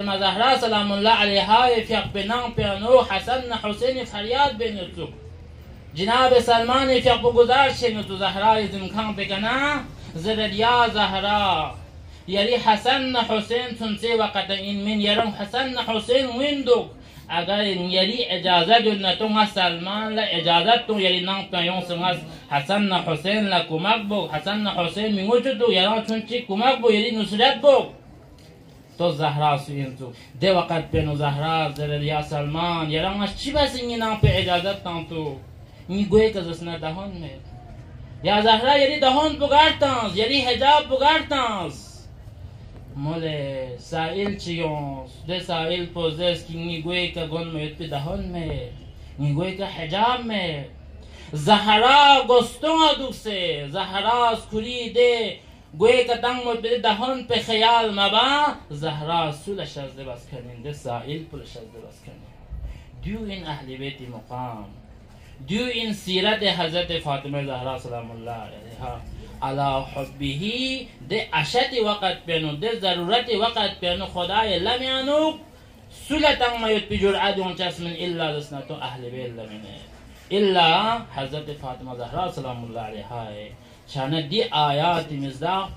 زهرا سلام الله علیها فیق بنام پیانو حسن حسین فریاد بینتو جناب سلمان فیق بگذار شنو زهرای زمکان بکنا زردیا زهرا یری حسن حسین تنسی وقت این من یرم حسن حسین ویندو اگر یری اجازه دلنتون سلمان لا اجازه تو یری نام پیون سنگاس حسن حسین لا کمک بو حسن حسین میوجدو یران چونچی کمک بو یری نصرت بو تو زهرا سوین تو ده وقت بینو زهرا زردیا سلمان یرانش چی بس این نام په اجازت تان تو میگوی که زسنا دهان می یا زهرا یری دهان بگارتانس یری حجاب بگارتانس موله سائل چیونس ده سائل پوزس کی میگوی که گون میت به دهان می میگوی که حجاب می زهرا گستون دوسه زهرا سکوری ده گویی که دنگ مد بده دهان په خیال مبا زهرا سولش از بس کنین ده سائل پلش از بس کنین دیو این اهل بیت مقام دیو این سیرت حضرت فاطمه زهرا سلام الله علیها علی حبه ده اشد وقت بینو ده ضرورت وقت بینو خدای لمیانو سولتن مایت بجرعه اون چسمن الا دسنتو اهل بیت لمینه الا حضرت فاطمه زهرا سلام الله علیها چند دی آیات مزداق